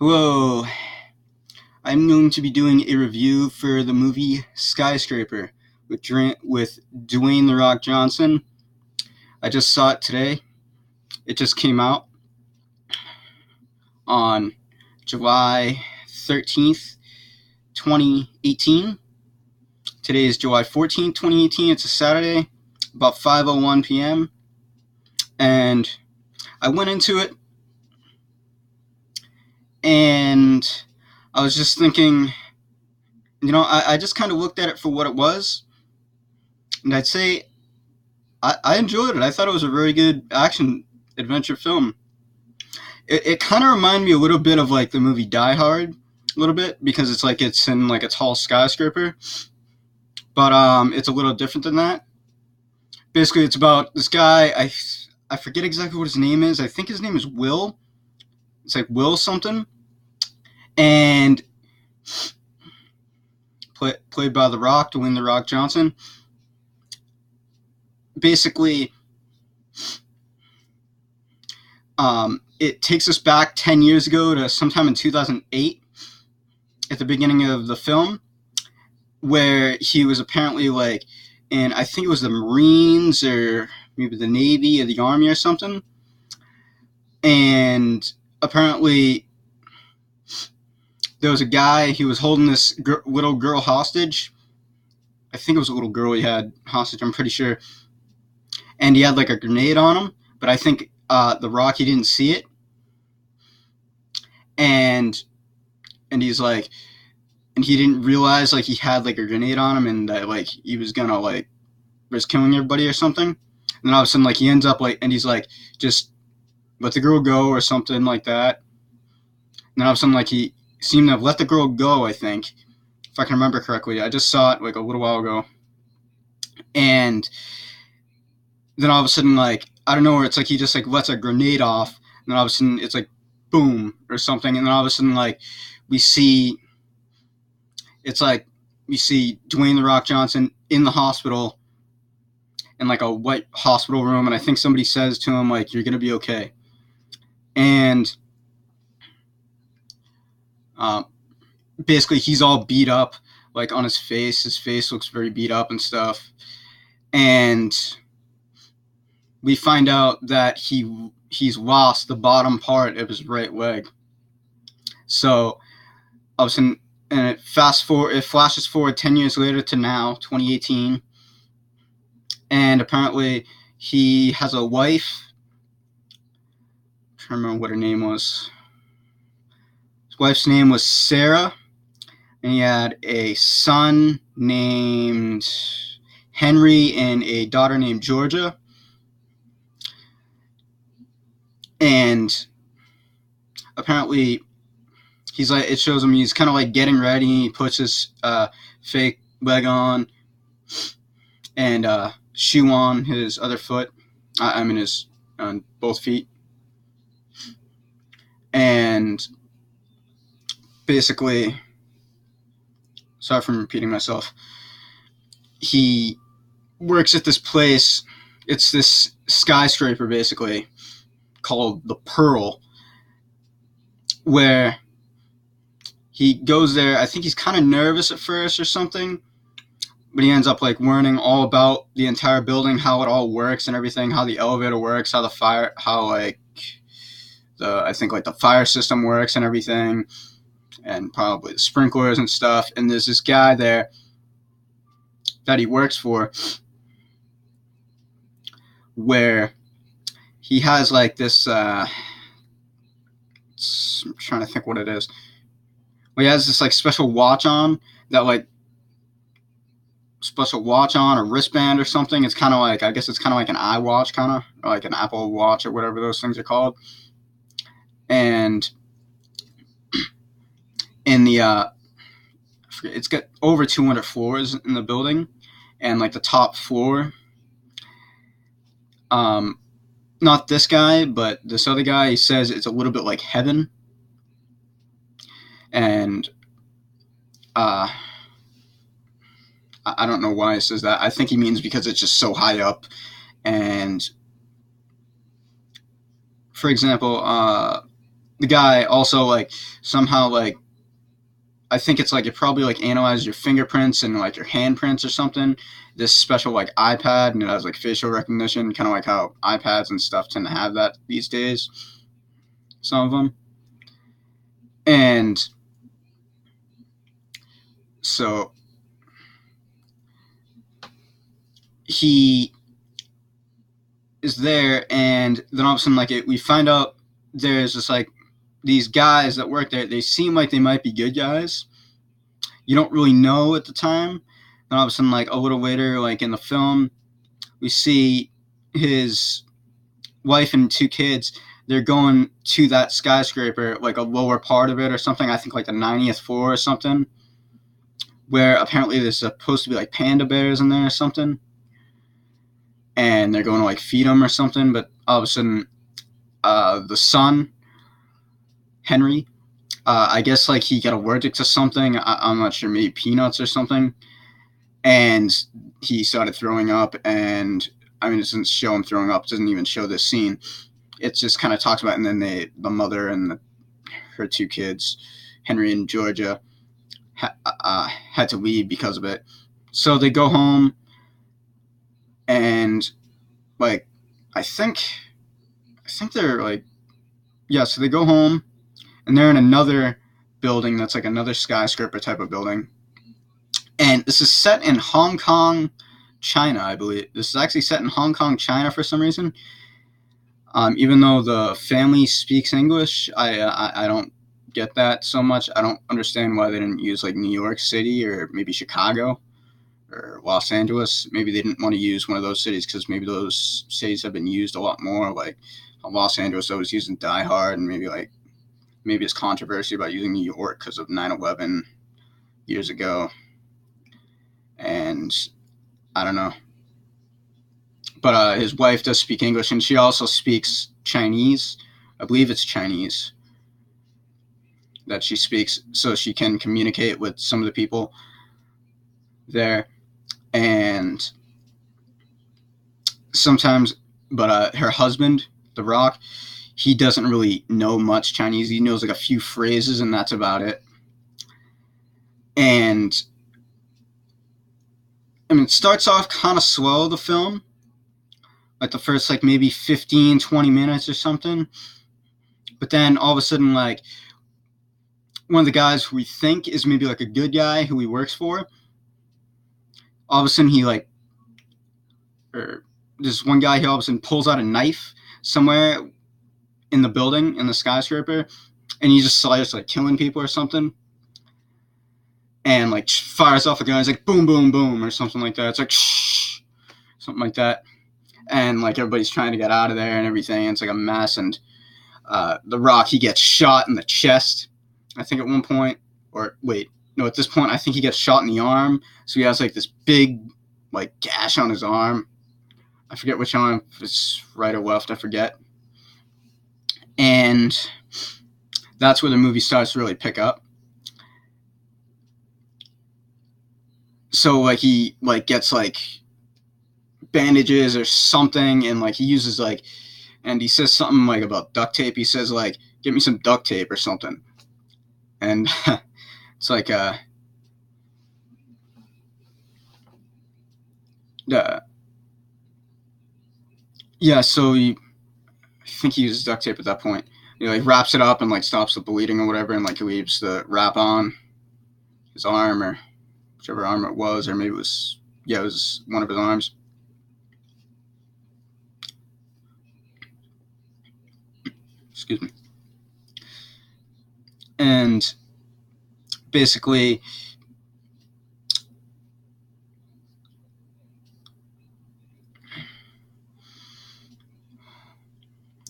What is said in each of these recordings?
Hello, I'm going to be doing a review for the movie Skyscraper with Dwayne "The Rock" Johnson. I just saw it today. It just came out on July 13th, 2018. Today is July 14th, 2018. It's a Saturday, about 5:01 p.m. And I went into it, and I was just thinking, I just kind of looked at it for what it was, and I'd say I enjoyed it. I thought it was a very good action adventure film. It kind of reminded me a little bit of like the movie Die Hard, a little bit, because it's in like a tall skyscraper, but it's a little different than that. Basically, it's about this guy. I forget exactly what his name is. I think his name is Will. It's like Will something, and played by The Rock, Dwayne "The Rock" Johnson. Basically, it takes us back 10 years ago to sometime in 2008 at the beginning of the film, where he was apparently like in, I think it was the Marines or maybe the Navy or the Army or something. And apparently there was a guy, he was holding this little girl hostage. I think it was a little girl he had hostage, I'm pretty sure. And he had like a grenade on him, but I think The Rock, he didn't see it. And he's like, and he didn't realize like he had like a grenade on him, and that like he was gonna like risk killing everybody or something. And then all of a sudden, like, he ends up like, and he's like, just let the girl go or something like that. And then all of a sudden, like, he seemed to have let the girl go, I think, if I can remember correctly. I just saw it like a little while ago. And then all of a sudden, like, I don't know where, it's like he just like lets a grenade off, and then all of a sudden it's like boom or something, and then all of a sudden like we see Dwayne "The Rock" Johnson in the hospital, in like a white hospital room, and I think somebody says to him like, "You're gonna be okay." And basically he's all beat up, like on his face. His face looks very beat up and stuff. And we find out that he's lost the bottom part of his right leg. So all of a sudden, and it flashes forward 10 years later to now, 2018. And apparently he has a wife. I'm trying to remember what her name was. His wife's name was Sarah, and he had a son named Henry and a daughter named Georgia. And apparently it shows him, he's kind of like getting ready. He puts his fake leg on and shoe on his other foot. I mean his on both feet. And basically, sorry for repeating myself, he works at this place. It's this skyscraper basically called the Pearl, where he goes there. I think he's kind of nervous at first or something, but he ends up like learning all about the entire building, how it all works and everything, how the elevator works, I think like the fire system works and everything, and probably the sprinklers and stuff. And there's this guy there that he works for, where he has like this I'm trying to think what it is. Well, he has this like special watch on, a wristband or something. It's kind of like, I guess it's kind of like an iWatch, kind of, or like an Apple Watch or whatever those things are called. And in the it's got over 200 floors in the building, and like the top floor, not this guy, but this other guy, he says it's a little bit like heaven. And I don't know why he says that. I think he means because it's just so high up. And for example, the guy also like somehow like I think it's like it probably like analyzes your fingerprints and like your handprints or something. This special like iPad, and it has like facial recognition, kind of like how iPads and stuff tend to have that these days. Some of them, and so he is there, and then all of a sudden, like we find out there's just like these guys that work there. They seem like they might be good guys. You don't really know at the time. Then all of a sudden, like a little later, like in the film, we see his wife and 2 kids. They're going to that skyscraper, like a lower part of it or something. I think like the 90th floor or something, where apparently there's supposed to be like panda bears in there or something, and they're going to like feed them or something. But all of a sudden, the son, Henry, I guess like he got allergic to something. I'm not sure, maybe peanuts or something, and he started throwing up. And I mean, it doesn't show him throwing up. It doesn't even show this scene. It just kind of talks about, and then the mother and her 2 kids, Henry and Georgia, had to leave because of it. So they go home, and like I think they're like, yeah. So they go home, and they're in another building that's like another skyscraper type of building, and this is set in Hong Kong, China, I believe. This is actually set in Hong Kong, China for some reason. Even though the family speaks English, I don't get that so much. I don't understand why they didn't use like New York City or maybe Chicago or Los Angeles. Maybe they didn't want to use one of those cities because maybe those cities have been used a lot more. Like Los Angeles, I was using Die Hard, and maybe it's controversy about using New York because of 9/11 years ago, and I don't know. But his wife does speak English, and she also speaks Chinese. I believe it's Chinese that she speaks, so she can communicate with some of the people there. And sometimes, but her husband, The Rock, he doesn't really know much Chinese. He knows like a few phrases, and that's about it. And I mean, it starts off kind of slow, the film, like the first like maybe 15-20 minutes or something. But then all of a sudden, like one of the guys who we think is maybe like a good guy who he works for, all of a sudden he like, or this one guy, he all of a sudden pulls out a knife somewhere in the building, in the skyscraper, and he just starts like killing people or something, and like fires off a gun. It's like boom, boom, boom, or something like that. It's like shh, something like that, and like everybody's trying to get out of there and everything. And it's like a mess. And The Rock, he gets shot in the chest, I think at one point, or wait, no, at this point I think he gets shot in the arm. So he has like this big like gash on his arm. I forget which arm, if it's right or left, I forget. And that's where the movie starts to really pick up. So like he like gets like bandages or something, and like he uses like, and he says something like about duct tape. He says like, get me some duct tape or something. And it's like yeah, so I think he uses duct tape at that point. He like wraps it up and like stops the bleeding or whatever, and like he leaves the wrap on his arm, or whichever arm it was, or maybe it was, yeah, it was one of his arms. Excuse me. And basically,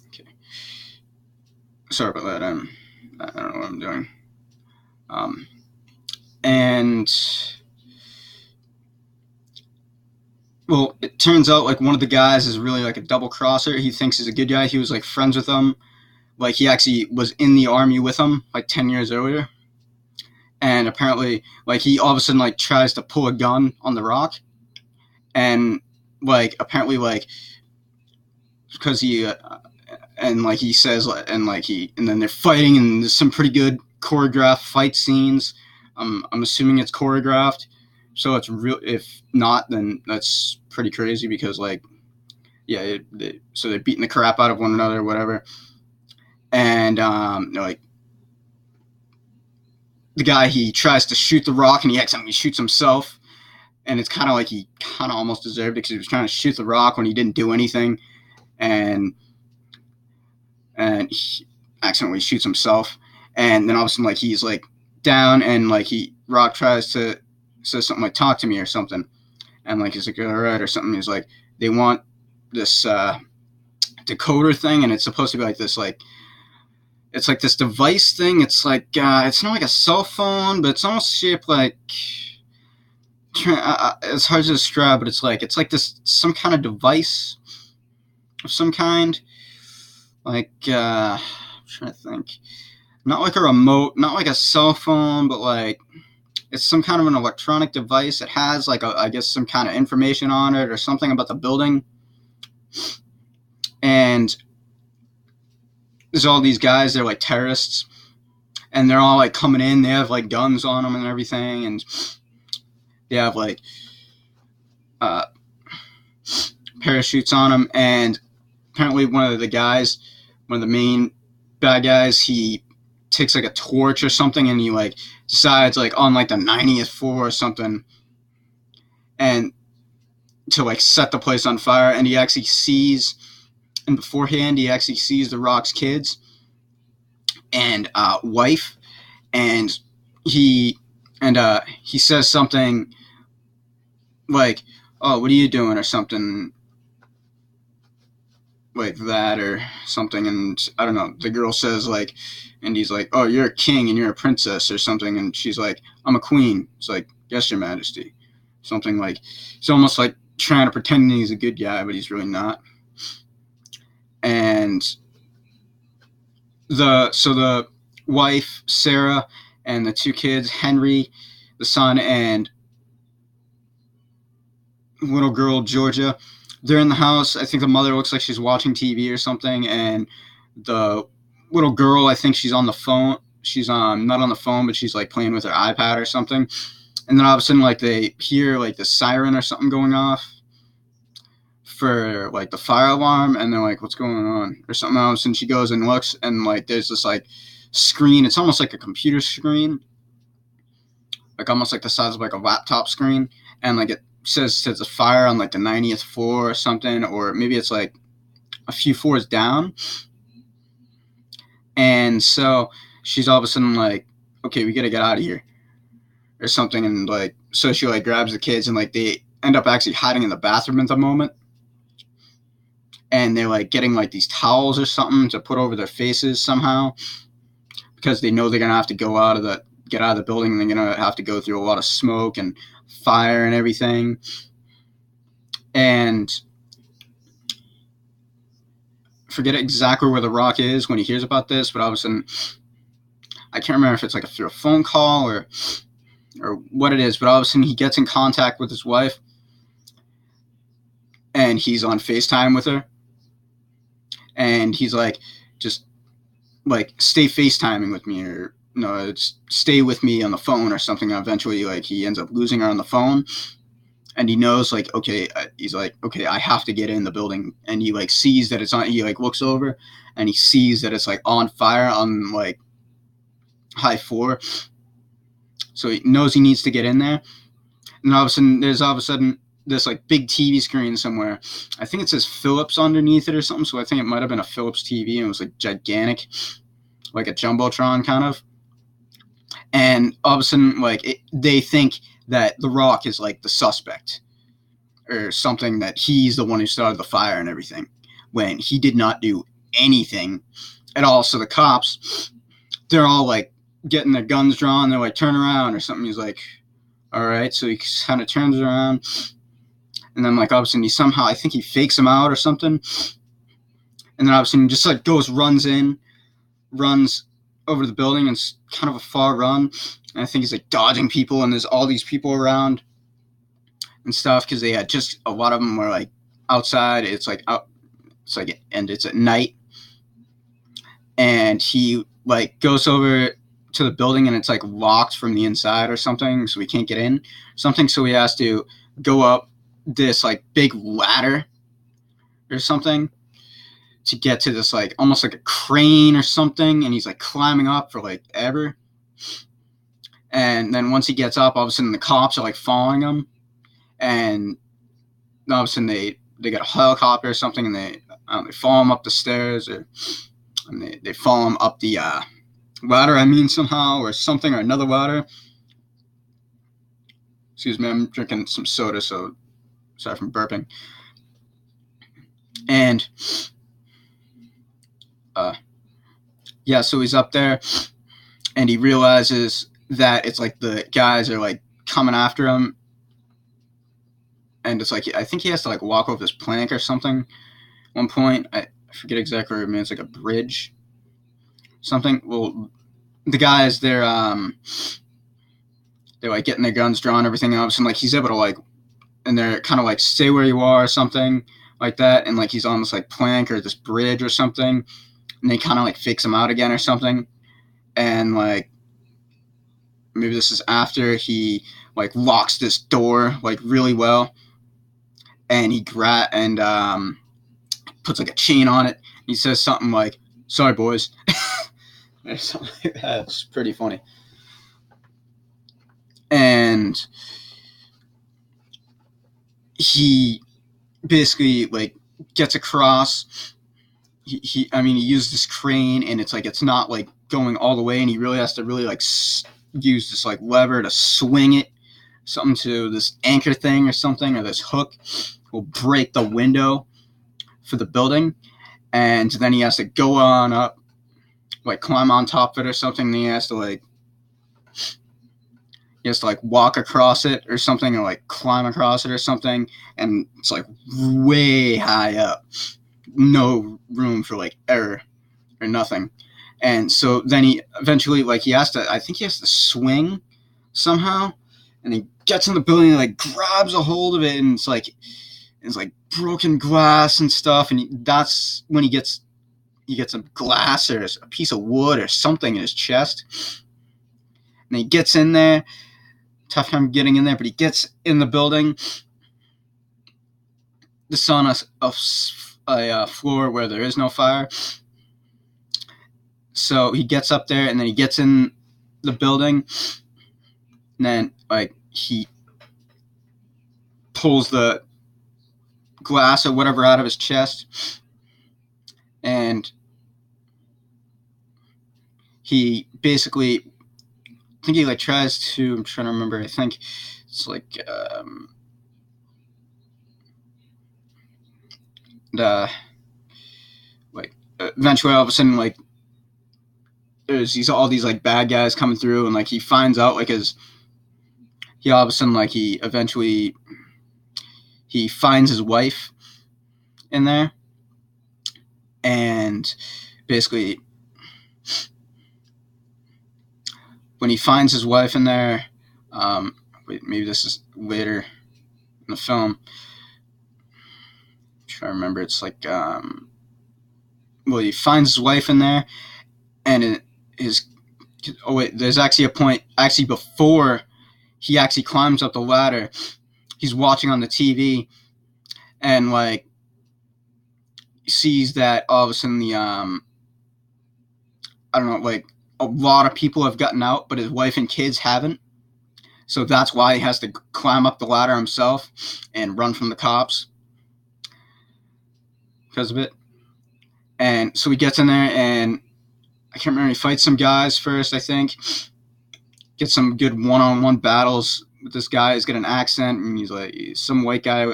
okay, sorry about that. I don't know what I'm doing. And well, it turns out like one of the guys is really like a double crosser. He thinks he's a good guy. He was like friends with him. Like he actually was in the army with him like 10 years earlier. And apparently like he all of a sudden like tries to pull a gun on The Rock. And like apparently like because he and like he says, and then they're fighting, and there's some pretty good choreographed fight scenes. I'm assuming it's choreographed, so it's real. If not, then that's pretty crazy because like, yeah, so they're beating the crap out of one another, or whatever, and like the guy, he tries to shoot the rock and he accidentally shoots himself, and it's kind of like he kind of almost deserved it because he was trying to shoot the rock when he didn't do anything, and he accidentally shoots himself, and then all of a sudden like he's like down, and like rock tries to say something like talk to me or something, and like he's like all right or something. He's like they want this decoder thing, and it's supposed to be like this like it's like this device thing. It's like it's not like a cell phone, but it's almost shaped like it's hard to describe, but it's like this some kind of device of some kind. Like I'm trying to think, not like a remote, not like a cell phone, but like it's some kind of an electronic device. It has like I guess some kind of information on it or something about the building. And there's all these guys, they're like terrorists, and they're all like coming in. They have like guns on them and everything, and they have like parachutes on them. And apparently one of the main bad guys, he takes like a torch or something, and he like decides like on like the 90th floor or something, and to like set the place on fire. And he actually sees, and beforehand he actually sees the Rock's kids and wife, and he says something like, oh, what are you doing, or something like that or something. And I don't know, the girl says like, and he's like, oh, you're a king and you're a princess or something, and she's like, I'm a queen. It's like, yes, your majesty. Something like, it's almost like trying to pretend he's a good guy, but he's really not. And the wife, Sarah, and the two kids, Henry, the son, and little girl, Georgia, they're in the house. I think the mother looks like she's watching TV or something, and the little girl, I think she's on the phone. She's not on the phone, but she's like playing with her iPad or something. And then all of a sudden, like they hear like the siren or something going off for like the fire alarm, and they're like, "What's going on?" or something else. And she goes and looks, and like there's this like screen. It's almost like a computer screen, like almost like the size of like a laptop screen, and like it says it's a fire on like the 90th floor or something, or maybe it's like a few floors down. And so she's all of a sudden like, okay, we gotta get out of here or something. And like, so she like grabs the kids, and like they end up actually hiding in the bathroom at the moment, and they're like getting like these towels or something to put over their faces somehow, because they know they're gonna have to get out of the building, and they're gonna have to go through a lot of smoke and fire and everything. And forget exactly where the Rock is when he hears about this, but all of a sudden, I can't remember if it's like through a phone call or what it is, but all of a sudden he gets in contact with his wife, and he's on FaceTime with her, and he's like, just like stay FaceTiming with me, or no, it's stay with me on the phone or something. And eventually, like he ends up losing her on the phone, and he knows like, okay, he's like, okay, I have to get in the building. And he like sees that it's on. He like looks over, and he sees that it's like on fire on like high floor. So he knows he needs to get in there. And all of a sudden this like big TV screen somewhere. I think it says Philips underneath it or something. So I think it might have been a Philips TV, and it was like gigantic, like a jumbotron kind of. And all of a sudden, like they think that the Rock is like the suspect or something, that he's the one who started the fire and everything, when he did not do anything at all. So the cops, they're all like getting their guns drawn. They're like, turn around or something. He's like, all right. So he kind of turns around, and then like all of a sudden I think he fakes him out or something. And then all of a sudden just like runs over the building, and it's kind of a far run. And I think he's like dodging people, and there's all these people around and stuff, because they had just a lot of them were like outside. It's like out, it's like, and it's at night, and he like goes over to the building, and it's like locked from the inside or something, so we can't get in. Something, so he has to go up this like big ladder or something to get to this like almost like a crane or something, and he's like climbing up for like ever. And then once he gets up, all of a sudden the cops are like following him, and all of a sudden they get a helicopter or something, and they follow him up the stairs, and they follow him up the ladder, I mean, somehow, or something, or another ladder. Excuse me, I'm drinking some soda, so sorry from burping. And yeah, so he's up there, and he realizes that it's like the guys are like coming after him, and it's like I think he has to like walk over this plank or something. At one point, I forget exactly what it means, like a bridge, something. Well, the guys, they're like getting their guns drawn, everything else, and like he's able to like, and they're kind of like stay where you are or something like that, and like he's on this like plank or this bridge or something, and they kind of like fakes him out again or something, and like maybe this is after he like locks this door like really well, and he puts like a chain on it. He says something like, "Sorry, boys," or something like that. It's pretty funny. And he basically like gets across. He used this crane, and it's like it's not like going all the way, and he really has to really like use this like lever to swing it, something to this anchor thing or something, or this hook will break the window for the building, and then he has to go on up, like climb on top of it or something. Then he has to like walk across it or something, or like climb across it or something, and it's like way high up, no room for like error or nothing. And so then he eventually like I think he has to swing somehow, and he gets in the building and like grabs a hold of it, and it's like broken glass and stuff, and that's when he gets some glass or a piece of wood or something in his chest, and he gets in there. Tough time getting in there, but he gets in the building. This is on a floor where there is no fire. So he gets up there, and then he gets in the building, and then like he pulls the glass or whatever out of his chest, and he basically, I think he like tries to, I'm trying to remember, I think it's like eventually all of a sudden like there's all these like bad guys coming through, and like he finds out like he all of a sudden like he finds his wife in there, and basically when he finds his wife in there, maybe this is later in the film. I'm trying to remember. It's like he finds his wife in there, and there's actually a point before he actually climbs up the ladder. He's watching on the TV, and like sees that all of a sudden the I don't know, like a lot of people have gotten out, but his wife and kids haven't. So that's why he has to climb up the ladder himself and run from the cops because of it. And so he gets in there, and I can't remember, he fights some guys first, I think. Gets some good one-on-one battles with this guy. He's got an accent, and he's like some white guy.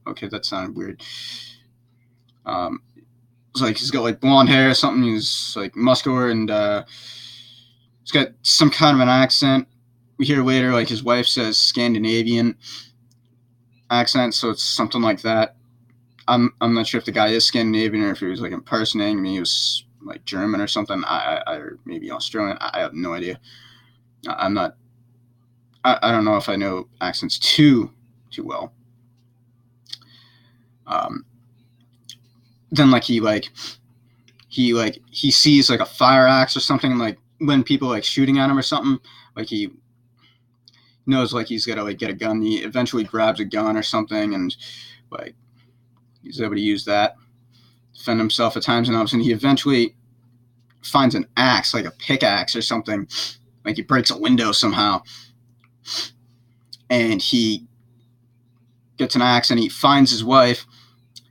Okay, that sounded weird. It's like he's got like blonde hair or something. He's like muscular, and he's got some kind of an accent. We hear later like his wife says Scandinavian accent, so it's something like that. I'm not sure if the guy is Scandinavian or if he was like impersonating me. He was like German or something. Or maybe Australian. I have no idea. I'm not. I don't know if I know accents too well. Then like he like he sees like a fire axe or something, like when people like shooting at him or something, like he knows like he's gotta like get a gun. He eventually grabs a gun or something, and like he's able to use that, defend himself at times, and all of a sudden he eventually finds an axe, like a pickaxe or something, like he breaks a window somehow, and he gets an axe and he finds his wife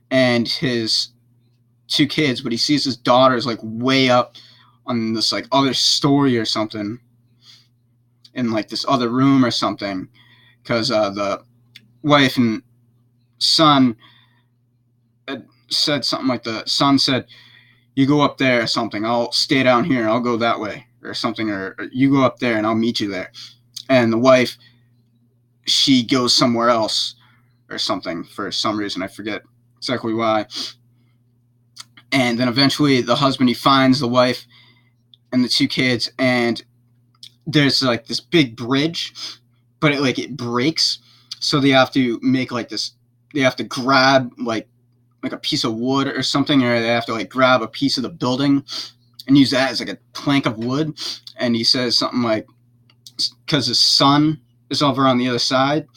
and his 2 kids, but he sees his daughters like way up on this like other story or something, in like this other room or something, because the wife and son had said something like, the son said, you go up there or something, I'll stay down here and I'll go that way or something, or you go up there and I'll meet you there. And the wife, she goes somewhere else or something for some reason, I forget exactly why. And then eventually the husband, he finds the wife and the 2 kids, and there's like this big bridge, but it breaks, so they have to make like this, they have to grab like a piece of wood or something, or they have to like grab a piece of the building and use that as like a plank of wood. And he says something like, because his son is over on the other side,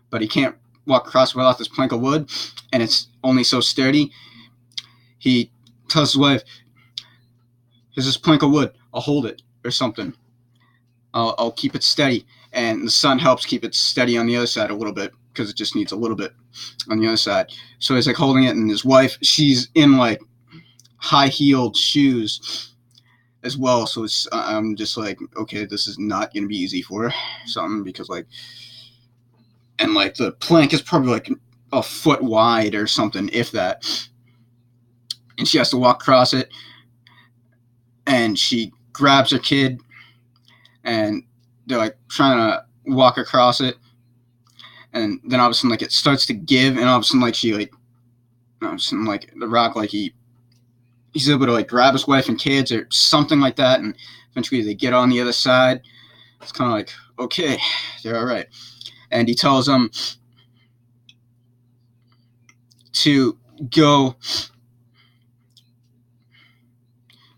but he can't walk across without this plank of wood, and it's only so sturdy. He tells his wife, here's this plank of wood, I'll hold it or something, I'll keep it steady. And the son helps keep it steady on the other side a little bit, because it just needs a little bit on the other side. So he's like holding it, and his wife, she's in like high-heeled shoes as well, so it's I'm just like, okay, this is not gonna be easy for her, something, because like, and like the plank is probably like a foot wide or something, if that, and she has to walk across it, and she grabs her kid, and they're like trying to walk across it, and then all of a sudden like it starts to give, and all of a sudden like she like, all of a sudden like the Rock, like he's able to like grab his wife and kids or something like that, and eventually they get on the other side. It's kind of like, okay, they're all right. And he tells them to go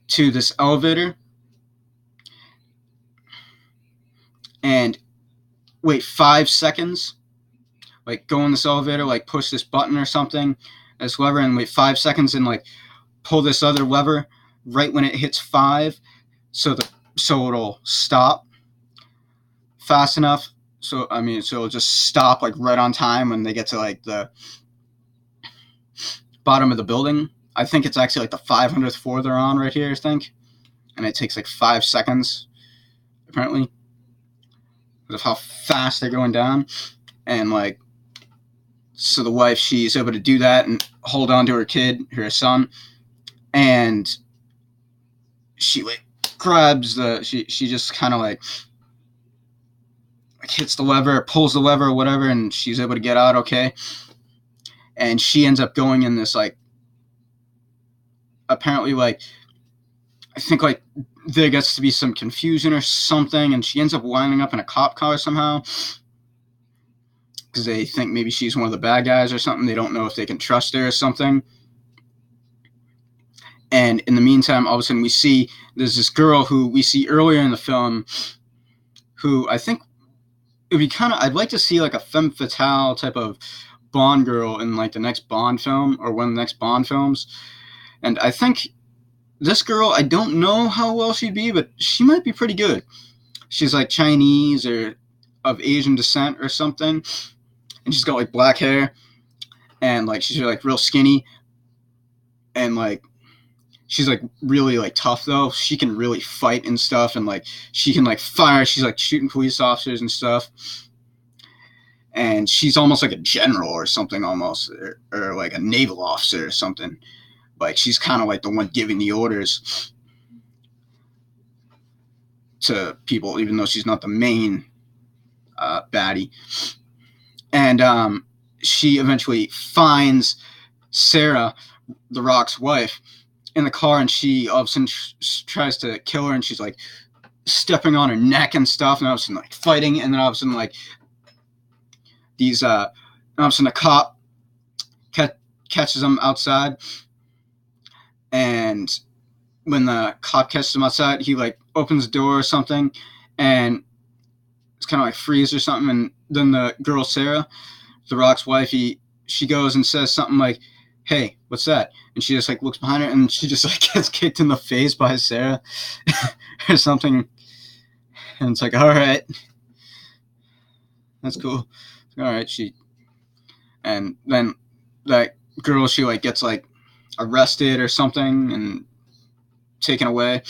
to this elevator and wait 5 seconds, like go in this elevator, like push this button or something, this lever, and wait 5 seconds, and like pull this other lever right when it hits 5, so it'll stop fast enough. So it'll just stop like right on time when they get to like the bottom of the building. I think it's actually like the 500th floor they're on right here, I think, and it takes like 5 seconds apparently, because of how fast they're going down. And like, so the wife, she's able to do that and hold on to her kid, her son, and she like grabs she just kind of like hits the lever, pulls the lever or whatever, and she's able to get out okay. And she ends up going in this like, apparently like, I think like there gets to be some confusion or something, and she ends up winding up in a cop car somehow, because they think maybe she's one of the bad guys or something. They don't know if they can trust her or something. And in the meantime, all of a sudden we see there's this girl who we see earlier in the film, who I think it would be kind of, I'd like to see like a femme fatale type of Bond girl in like the next Bond film, or one of the next Bond films. And I think this girl, I don't know how well she'd be, but she might be pretty good. She's like Chinese or of Asian descent or something, and she's got like black hair, and like she's like real skinny, and like she's like really like tough though. She can really fight and stuff, and like she can like fire. She's like shooting police officers and stuff, and she's almost like a general or something, almost, or like a naval officer or something. Like she's kind of like the one giving the orders to people, even though she's not the main baddie. And she eventually finds Sarah, the Rock's wife, in the car, and she all of a sudden tries to kill her, and she's like stepping on her neck and stuff, and all of a sudden like fighting, and then all of a sudden like these all of a sudden a cop catches them outside, and when the cop catches him outside, he like opens the door or something, and it's kind of like freeze or something. And then the girl Sarah, the Rock's wife, she goes and says something like, "Hey, what's that?" And she just like looks behind her, and she just like gets kicked in the face by Sarah or something. And it's like, all right, that's cool. All right, and then that girl, she like gets like arrested or something and taken away.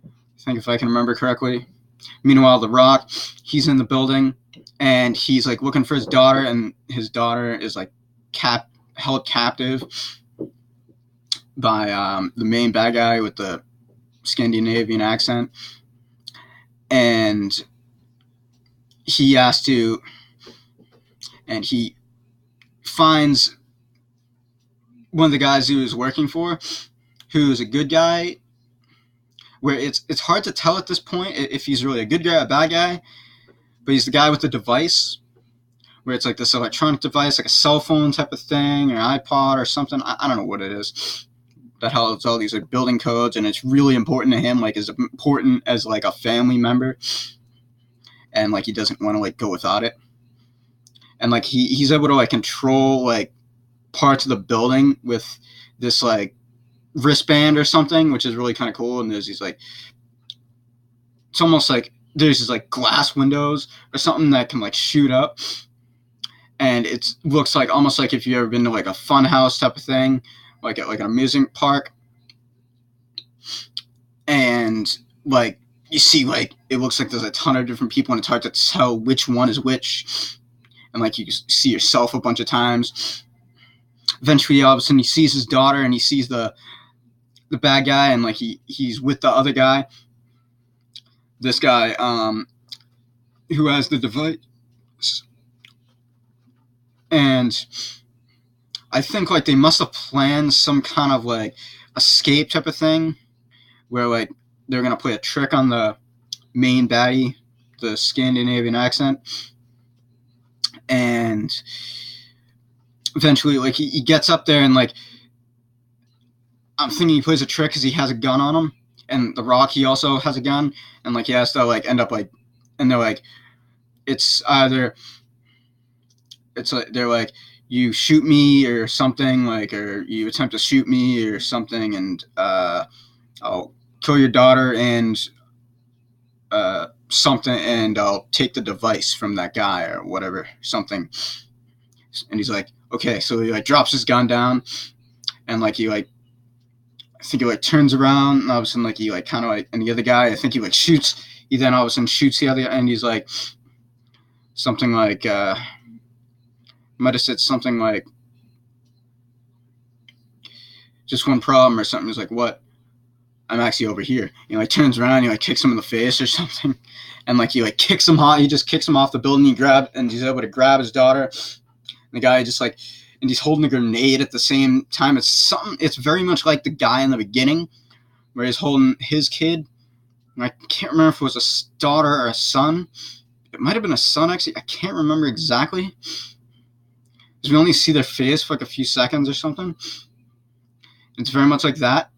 I think if I can remember correctly. Meanwhile, The Rock, he's in the building and he's like looking for his daughter, and his daughter is like held captive by the main bad guy with the Scandinavian accent, and he has to, and he finds one of the guys he was working for, who's a good guy, where it's hard to tell at this point if he's really a good guy or a bad guy, but he's the guy with the device, where it's like this electronic device, like a cell phone type of thing, or iPod or something. I don't know what it is. That has all these like building codes, and it's really important to him, like as important as like a family member, and like he doesn't want to like go without it. And like he's able to like control like parts of the building with this like wristband or something, which is really kind of cool. And there's these like, it's almost like there's these like glass windows or something that can like shoot up, and it looks like almost like if you've ever been to like a fun house type of thing, like at like an amusement park, and like you see like it looks like there's a ton of different people, and it's hard to tell which one is which, and like you see yourself a bunch of times. Eventually, all of a sudden, he sees his daughter, and he sees the bad guy, and like he's with the other guy, this guy who has the device, and I think like they must have planned some kind of like escape type of thing, where like they're gonna play a trick on the main baddie, the Scandinavian accent, and eventually like he gets up there, and like I'm thinking he plays a trick because he has a gun on him, and The Rock, he also has a gun, and like he has to like end up like, and they're like, it's either, it's like they're like, you shoot me or something, like, or you attempt to shoot me or something, and I'll kill your daughter and something, and I'll take the device from that guy or whatever, something. And he's like, okay, so he like drops his gun down, and like he like, I think he like turns around, and all of a sudden like he like kind of like, and the other guy, I think he like shoots, he then all of a sudden shoots the other guy, and he's like something like might have said something like just one problem or something. He's like, what? I'm actually over here. He like turns around, he like kicks him in the face or something, and like he like kicks him off, he just kicks him off the building, and he's able to grab his daughter, and the guy just like, and he's holding a grenade at the same time. It's very much like the guy in the beginning, where he's holding his kid. And I can't remember if it was a daughter or a son. It might have been a son, actually. I can't remember exactly, because we only see their face for like a few seconds or something. It's very much like that.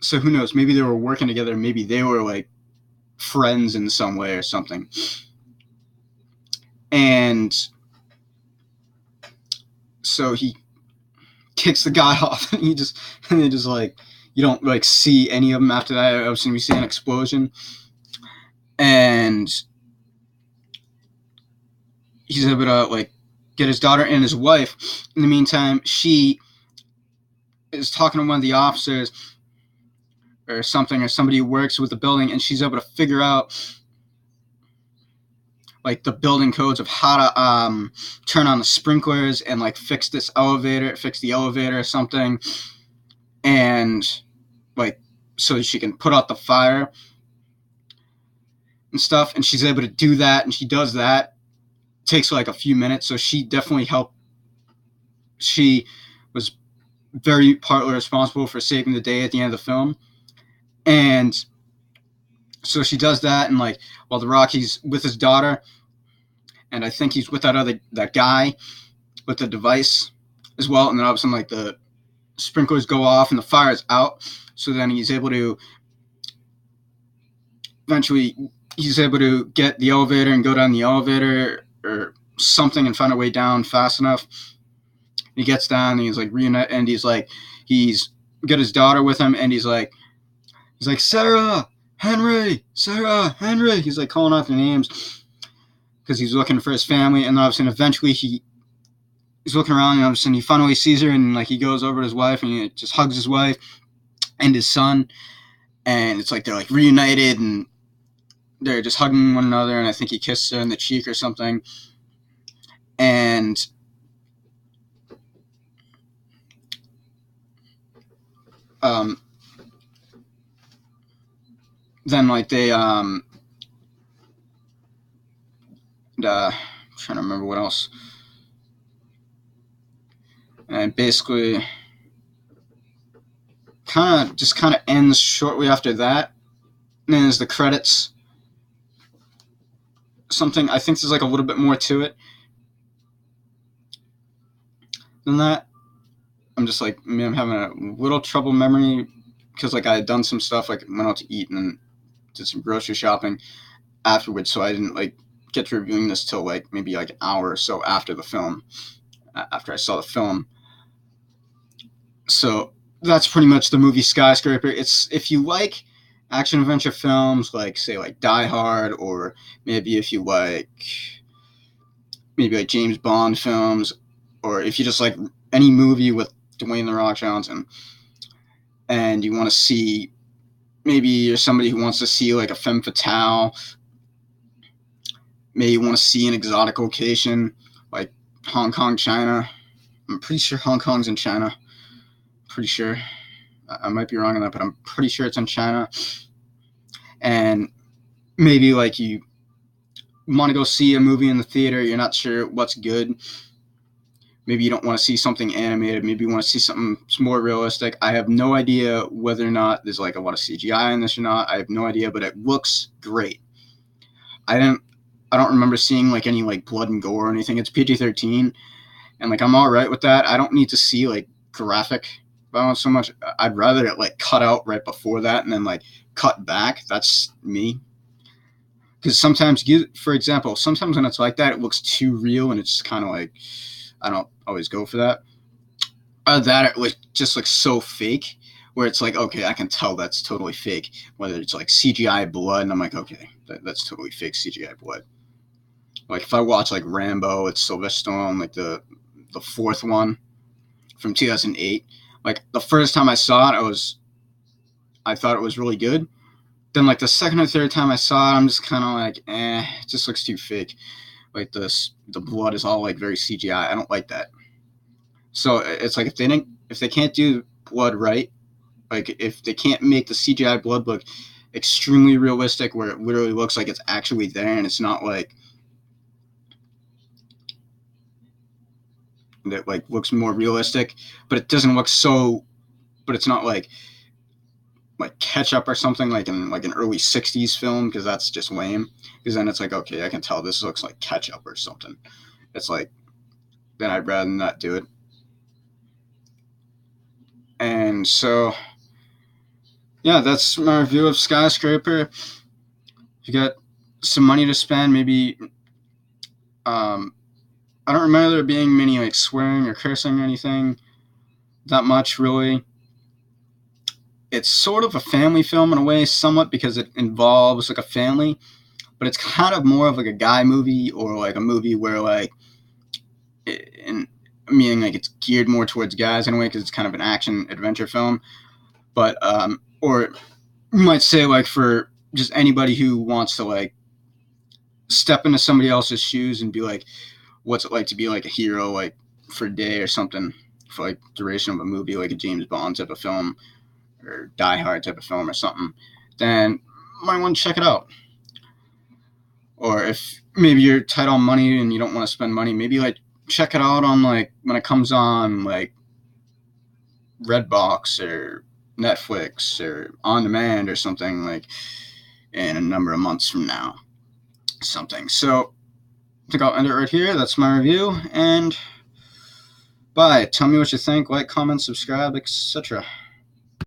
So who knows? Maybe they were working together. Maybe they were like friends in some way or something. And so he kicks the guy off, and they just like, you don't like see any of them after that. Obviously, we see an explosion, and he's able to like get his daughter and his wife. In the meantime, she is talking to one of the officers or something, or somebody who works with the building, and she's able to figure out like the building codes of how to turn on the sprinklers and like fix the elevator or something, and like so she can put out the fire and stuff. And she's able to do that, and she does that. It takes like a few minutes, so she definitely helped. She was very partly responsible for saving the day at the end of the film. And so she does that, and like while The Rock, he's with his daughter, and I think he's with that guy with the device as well. And then all of a sudden like the sprinklers go off and the fire is out. So then he's able to get the elevator and go down the elevator or something and find a way down fast enough. He gets down and he's like reunite, and he's got his daughter with him, and he's like Sarah, Henry, Sarah, Henry. He's like calling out their names because he's looking for his family, and obviously eventually he's looking around, and all of a sudden he finally sees her, and like he goes over to his wife and he just hugs his wife and his son, and it's like they're like reunited and they're just hugging one another, and I think he kissed her in the cheek or something. And then like they I'm trying to remember what else. And basically kind of ends shortly after that. And then there's the credits. Something, I think there's like a little bit more to it than that. I'm just like, I'm having a little trouble memory because like I had done some stuff, like went out to eat and did some grocery shopping afterwards, so I didn't like get to reviewing this till like maybe like an hour or so after the film, after I saw the film. So that's pretty much the movie Skyscraper. It's, if you like action adventure films, like say like Die Hard, or maybe if you like James Bond films, or if you just like any movie with Dwayne "The Rock" Johnson, and you want to see, maybe you're somebody who wants to see like a femme fatale, maybe you want to see an exotic location like Hong Kong, China. I'm pretty sure Hong Kong's in China. Pretty sure. I might be wrong on that, but I'm pretty sure it's in China. And maybe like you want to go see a movie in the theater, you're not sure what's good. Maybe you don't want to see something animated. Maybe you want to see something more realistic. I have no idea whether or not there's like a lot of CGI in this or not. I have no idea, but it looks great. I don't remember seeing like any like blood and gore or anything. It's PG-13, and like I'm all right with that. I don't need to see like graphic violence so much. I'd rather it like cut out right before that and then like cut back. That's me. Because sometimes, for example, sometimes when it's like that, it looks too real, and it's kind of like, I don't always go for that. That it just looks so fake, where it's like, okay, I can tell that's totally fake. Whether it's like CGI blood, and I'm like, okay, that's totally fake CGI blood. Like if I watch like Rambo, it's Sylvester Stallone, like the fourth one from 2008. Like the first time I saw it, I thought it was really good. Then like the second or third time I saw it, I'm just kind of like, it just looks too fake. Like the blood is all like very CGI. I don't like that. So it's like if they can't do blood right, like if they can't make the CGI blood look extremely realistic, where it literally looks like it's actually there and it's not like that, like looks more realistic, but it doesn't look so, but it's not like ketchup or something like in like an early 60s film, because that's just lame. Because then it's like, okay, I can tell this looks like ketchup or something. It's like, then I'd rather not do it. And so, yeah, that's my review of Skyscraper. If you got some money to spend, maybe, I don't remember there being many like swearing or cursing or anything that much, really. It's sort of a family film in a way, somewhat, because it involves like a family, but it's kind of more of like a guy movie, or like a movie where like, meaning like it's geared more towards guys in a way, because it's kind of an action adventure film. But or you might say like for just anybody who wants to like step into somebody else's shoes and be like, what's it like to be like a hero like for a day or something, for like duration of a movie, like a James Bond type of film or Die Hard type of film or something, then you might want to check it out. Or if maybe you're tight on money and you don't want to spend money, maybe like check it out on like when it comes on like Redbox or Netflix or On Demand or something, like in a number of months from now. Something. So I think I'll end it right here. That's my review, and Bye. Tell me what you think. Like, comment, subscribe, etc.